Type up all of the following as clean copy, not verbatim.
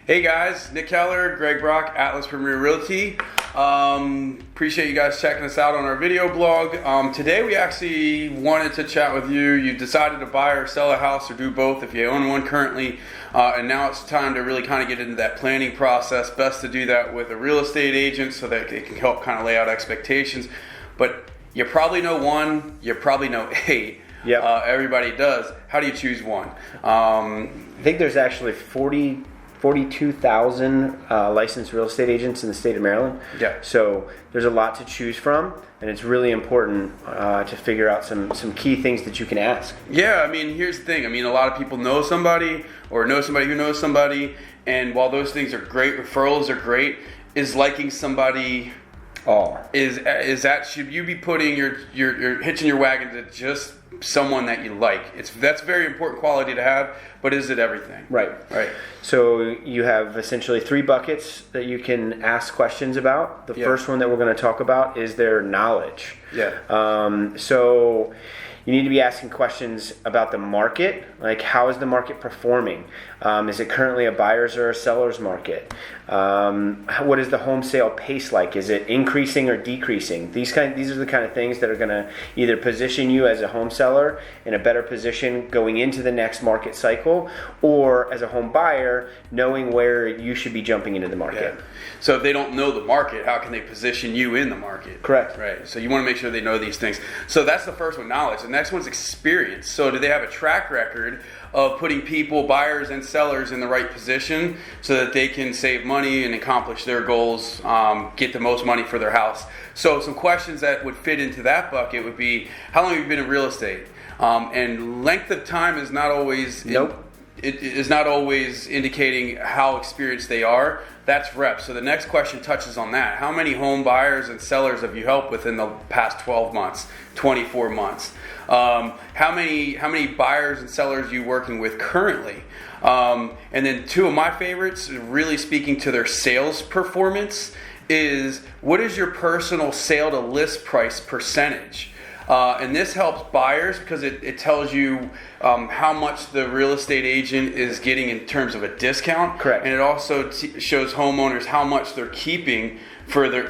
Hey guys, Nick Kellar, Greg Brock, Atlas Premier Realty. Appreciate you guys checking us out on our video blog. Today we actually wanted to chat with you. You decided to buy or sell a house or do both if you own one currently. And now it's time to really kind of get into that planning process. Best to do that with a real estate agent so that it can help kind of lay out expectations. But you probably know one, you probably know eight. Yep. Everybody does. How do you choose one? I think there's actually 42,000 licensed real estate agents in the state of Maryland. Yeah. So there's a lot to choose from, and it's really important to figure out some key things that you can ask. Yeah, I mean, here's the thing. I mean, a lot of people know somebody or know somebody who knows somebody, and while those things are great, referrals are great, is liking somebody... Is that, should you be putting your hitching your wagon to just someone that you like? That's a very important quality to have, but is it everything? Right. So you have essentially three buckets that you can ask questions about. The first one that we're going to talk about is their knowledge. Yeah. So you need to be asking questions about the market, like how is the market performing? Is it currently a buyer's or a seller's market? What is the home sale pace like? Is it increasing or decreasing? These are the kind of things that are going to either position you as a home seller in a better position going into the next market cycle, or as a home buyer knowing where you should be jumping into the market. Yeah. So if they don't know the market, how can they position you in the market? Correct. Right. So you want to make sure they know these things. So that's the first one, knowledge. The next one's experience. So do they have a track record of putting people, buyers and sellers, in the right position so that they can save money and accomplish their goals, get the most money for their house? So some questions that would fit into that bucket would be, how long have you been in real estate? And length of time is not always... It is not always indicating how experienced they are. That's reps. So the next question touches on that. How many home buyers and sellers have you helped within the past 12 months, 24 months? How many buyers and sellers are you working with currently? And then two of my favorites, really speaking to their sales performance, is what is your personal sale to list price percentage? And this helps buyers because it tells you how much the real estate agent is getting in terms of a discount. Correct. And it also shows homeowners how much they're keeping for the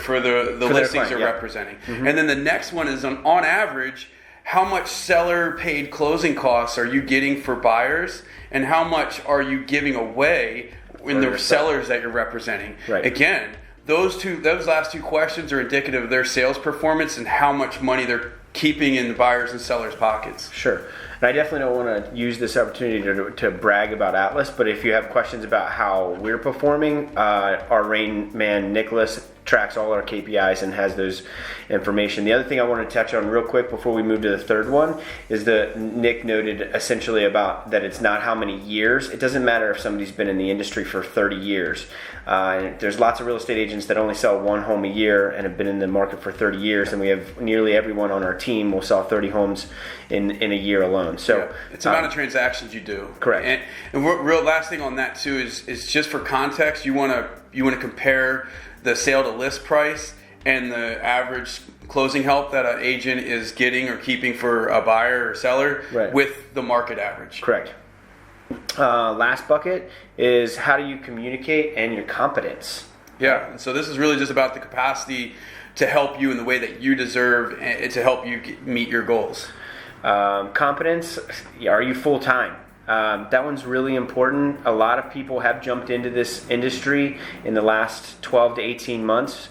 listings they're representing. Mm-hmm. And then the next one is on average, how much seller paid closing costs are you getting for buyers, and how much are you giving away in the sellers that you're representing? Right. Again, those last two questions are indicative of their sales performance and how much money they're keeping in the buyers and sellers' pockets. Sure. And I definitely don't want to use this opportunity to brag about Atlas, but if you have questions about how we're performing, our Rain Man, Nicholas, tracks all our KPIs and has those information. The other thing I want to touch on real quick before we move to the third one is that Nick noted essentially about that it's not how many years. It doesn't matter if somebody's been in the industry for 30 years. There's lots of real estate agents that only sell one home a year and have been in the market for 30 years, and we have nearly everyone on our team will sell 30 homes in a year alone. So it's the amount of transactions you do. Correct. And real last thing on that too is just for context, you want to compare the sale to list price and the average closing help that an agent is getting or keeping for a buyer or seller with the market average. Correct. Last bucket is how do you communicate and your competence. Yeah, and so this is really just about the capacity to help you in the way that you deserve and to help you meet your goals. Competence, are you full-time? That one's really important. A lot of people have jumped into this industry in the last 12 to 18 months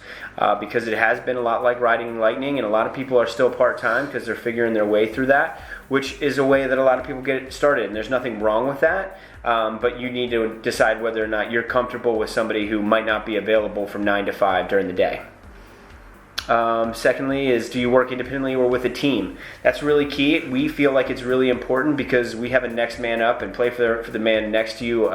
because it has been a lot like riding lightning, and a lot of people are still part-time because they're figuring their way through that, which is a way that a lot of people get started, and there's nothing wrong with that, but you need to decide whether or not you're comfortable with somebody who might not be available from 9 to 5 during the day. Secondly is, do you work independently or with a team? That's really key. We feel like it's really important because we have a next man up and play for the man next to you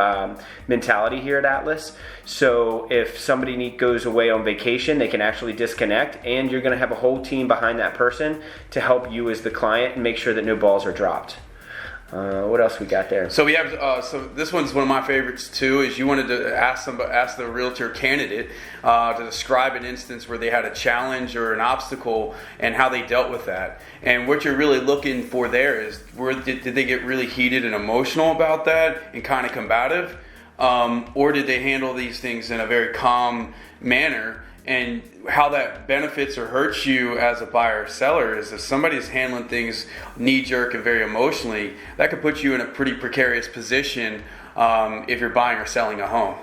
mentality here at Atlas. So if somebody goes away on vacation, they can actually disconnect, and you're going to have a whole team behind that person to help you as the client and make sure that no balls are dropped. What else we got there? So we have. So this one's one of my favorites too. Is you wanted to ask the realtor candidate to describe an instance where they had a challenge or an obstacle and how they dealt with that. And what you're really looking for there is, did they get really heated and emotional about that and kind of combative? or did they handle these things in a very calm manner? And how that benefits or hurts you as a buyer or seller is if somebody's handling things knee-jerk and very emotionally, that could put you in a pretty precarious position if you're buying or selling a home.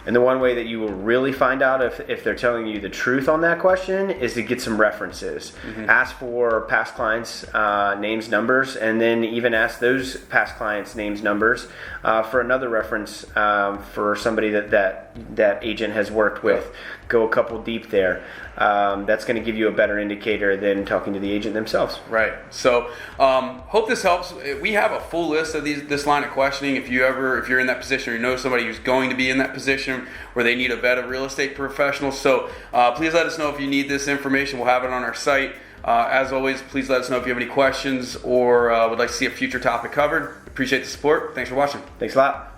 And the one way that you will really find out if they're telling you the truth on that question is to get some references. Ask for past clients' names, numbers, and then even ask those past clients' names, numbers for another reference for somebody that agent has worked with. Go a couple deep there. That's going to give you a better indicator than talking to the agent themselves. Right. So hope this helps. We have a full list of this line of questioning. If you're in that position or you know somebody who's going to be in that position where they need a vet of real estate professionals. So please let us know if you need this information. We'll have it on our site. As always, please let us know if you have any questions or would like to see a future topic covered. Appreciate the support. Thanks for watching. Thanks a lot.